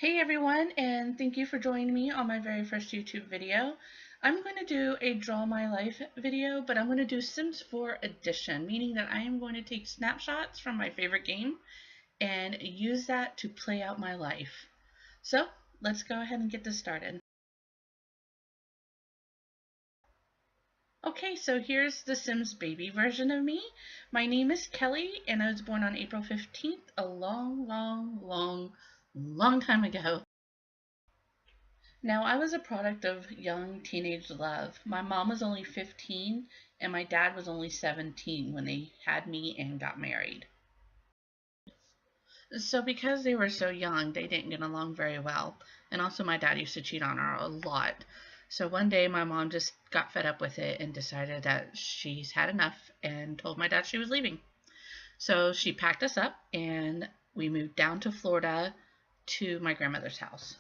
Hey everyone, and thank you for joining me on my very first YouTube video. I'm going to do a Draw My Life video, but I'm going to do Sims 4 Edition, meaning that I am going to take snapshots from my favorite game and use that to play out my life. So let's go ahead and get this started. Okay, so here's the Sims baby version of me. My name is Kelly, and I was born on April 15th, a long time ago. Now, I was a product of young teenage love. My mom was only 15 and my dad was only 17 when they had me and got married. So, because they were so young, they didn't get along very well. And also, my dad used to cheat on her a lot. So, one day, my mom just got fed up with it and decided that she's had enough and told my dad she was leaving. So, she packed us up and we moved down to Florida to my grandmother's house.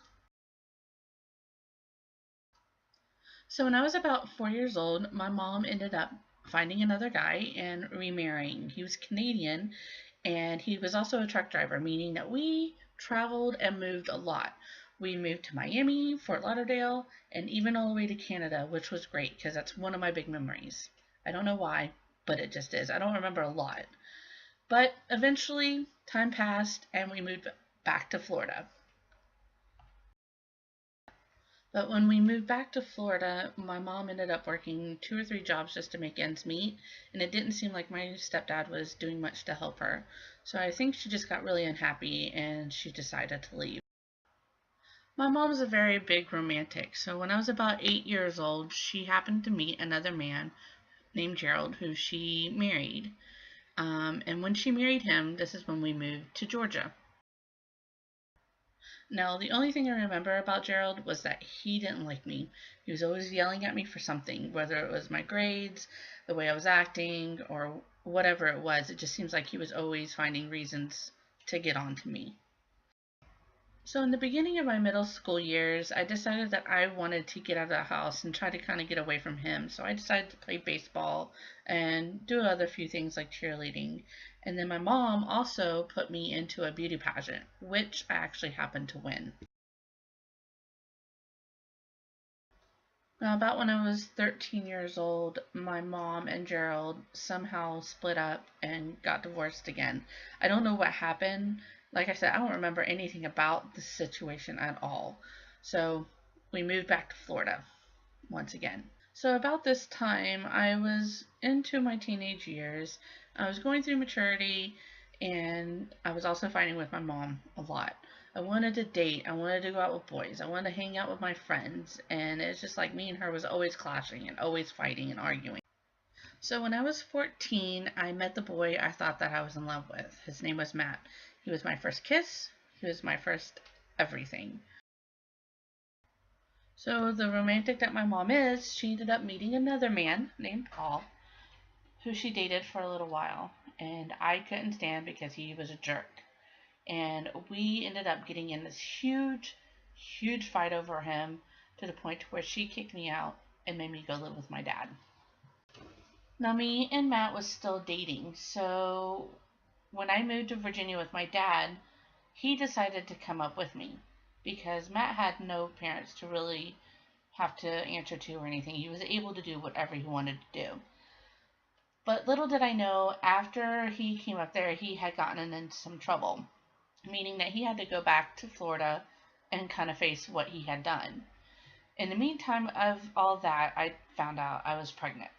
So when I was about 4 years old, my mom ended up finding another guy and remarrying. He was Canadian and he was also a truck driver, meaning that we traveled and moved a lot. We moved to Miami, Fort Lauderdale, and even all the way to Canada, which was great because that's one of my big memories. I don't know why, but it just is. I don't remember a lot. But eventually, time passed and we moved back to Florida. But when we moved back to Florida, my mom ended up working 2 or 3 jobs just to make ends meet, and it didn't seem like my stepdad was doing much to help her. So I think she just got really unhappy and she decided to leave. My mom's a very big romantic, so when I was about 8 years old, she happened to meet another man named Gerald who she married. And when she married him, this is when we moved to Georgia. Now, the only thing I remember about Gerald was that he didn't like me. He was always yelling at me for something, whether it was my grades, the way I was acting, or whatever it was. It just seems like he was always finding reasons to get on to me. So in the beginning of my middle school years, I decided that I wanted to get out of the house and try to kind of get away from him. So I decided to play baseball and do other few things like cheerleading. And then my mom also put me into a beauty pageant, which I actually happened to win. Now, about when I was 13 years old, my mom and Gerald somehow split up and got divorced again. I don't know what happened. Like I said, I don't remember anything about the situation at all. So we moved back to Florida once again. So about this time, I was into my teenage years. I was going through maturity, and I was also fighting with my mom a lot. I wanted to date. I wanted to go out with boys. I wanted to hang out with my friends. And it's just like me and her was always clashing and always fighting and arguing. So when I was 14, I met the boy I thought that I was in love with. His name was Matt. He was my first kiss. He was my first everything. So the romantic that my mom is, she ended up meeting another man named Paul, who she dated for a little while. And I couldn't stand because he was a jerk. And we ended up getting in this huge fight over him to the point where she kicked me out and made me go live with my dad. Now, me and Matt was still dating, so when I moved to Virginia with my dad, he decided to come up with me because Matt had no parents to really have to answer to or anything. He was able to do whatever he wanted to do. But little did I know, after he came up there, he had gotten into some trouble, meaning that he had to go back to Florida and kind of face what he had done. In the meantime of all that, I found out I was pregnant.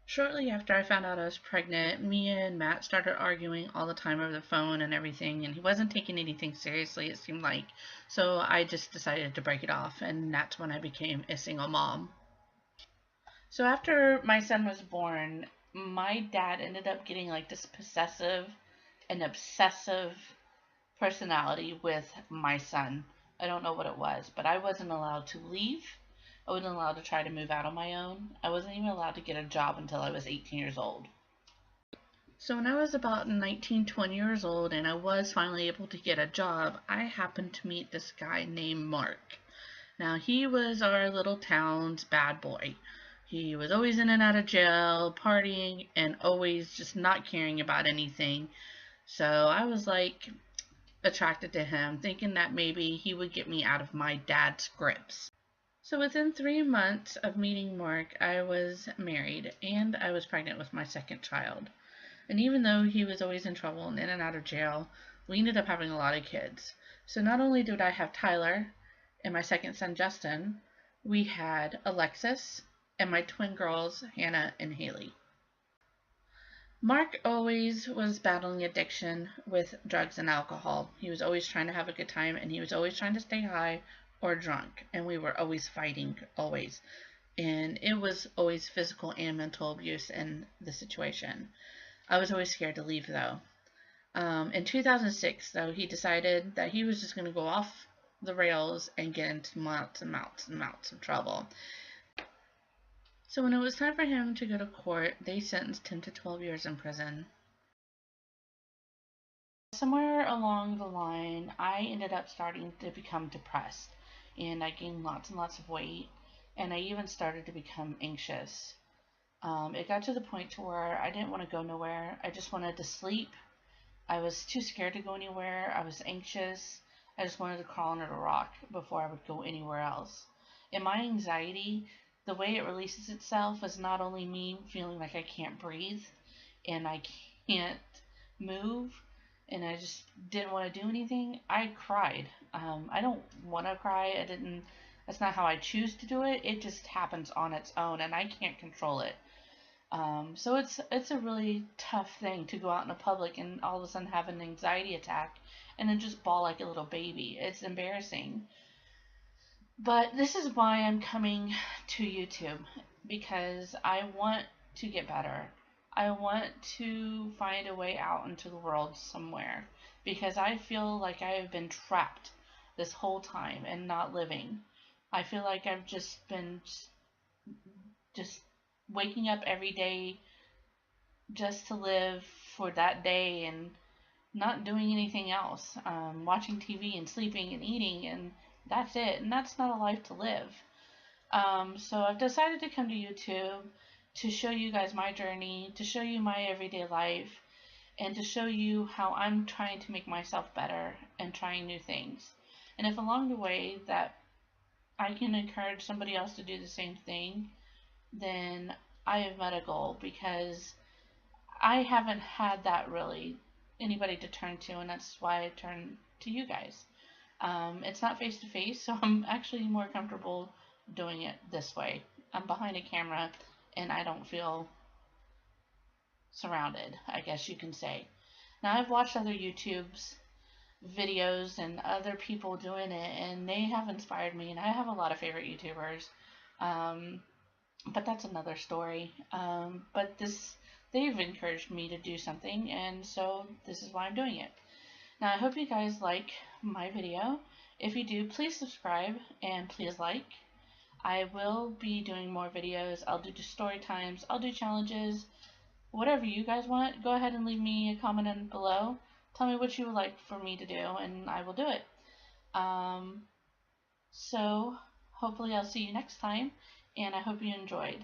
Shortly after I found out I was pregnant, me and Matt started arguing all the time over the phone and everything, and he wasn't taking anything seriously, it seemed like. So I just decided to break it off, and that's when I became a single mom. So after my son was born, my dad ended up getting like this possessive and obsessive personality with my son. I don't know what it was, but I wasn't allowed to leave. I wasn't allowed to try to move out on my own. I wasn't even allowed to get a job until I was 18 years old. So when I was about 19, 20 years old and I was finally able to get a job, I happened to meet this guy named Mark. Now, he was our little town's bad boy. He was always in and out of jail, partying, and always just not caring about anything. So I was like, attracted to him, thinking that maybe he would get me out of my dad's grips. So within 3 months of meeting Mark, I was married and I was pregnant with my second child. And even though he was always in trouble and in and out of jail, we ended up having a lot of kids. So not only did I have Tyler and my second son Justin, we had Alexis and my twin girls Hannah and Haley. Mark always was battling addiction with drugs and alcohol. He was always trying to have a good time and he was always trying to stay high or drunk. And we were always fighting, always. And it was always physical and mental abuse in the situation. I was always scared to leave though. In 2006, though, he decided that he was just going to go off the rails and get into lots and lots and lots of trouble. So when it was time for him to go to court, they sentenced him to 12 years in prison. Somewhere along the line, I ended up starting to become depressed, and I gained lots and lots of weight, and I even started to become anxious. It got to the point to where I didn't want to go nowhere. I just wanted to sleep. I was too scared to go anywhere. I was anxious. I just wanted to crawl under a rock before I would go anywhere else. And my anxiety, the way it releases itself is not only me feeling like I can't breathe and I can't move and I just didn't want to do anything. I cried. I don't want to cry. That's not how I choose to do it. It just happens on its own and I can't control it. So it's a really tough thing to go out in the public and all of a sudden have an anxiety attack and then just bawl like a little baby. It's embarrassing. But this is why I'm coming to YouTube, because I want to get better. I want to find a way out into the world somewhere, because I feel like I have been trapped this whole time and not living. I feel like I've just been just waking up every day just to live for that day and not doing anything else, watching TV and sleeping and eating, and that's it. And that's not a life to live. So I've decided to come to YouTube to show you guys my journey, to show you my everyday life, and to show you how I'm trying to make myself better and trying new things. And if along the way that I can encourage somebody else to do the same thing, then I have met a goal, because I haven't had that really anybody to turn to, and that's why I turn to you guys. It's not face to face, so I'm actually more comfortable doing it this way. I'm behind a camera and I don't feel surrounded, I guess you can say. Now, I've watched other YouTube's videos and other people doing it, and they have inspired me, and I have a lot of favorite YouTubers. But that's another story. But they've encouraged me to do something, and so this is why I'm doing it. Now, I hope you guys like my video. If you do, please subscribe and please like. I will be doing more videos. I'll do story times, I'll do challenges, whatever you guys want. Go ahead and leave me a comment in below. Tell me what you would like for me to do, and I will do it. So hopefully I'll see you next time, and I hope you enjoyed.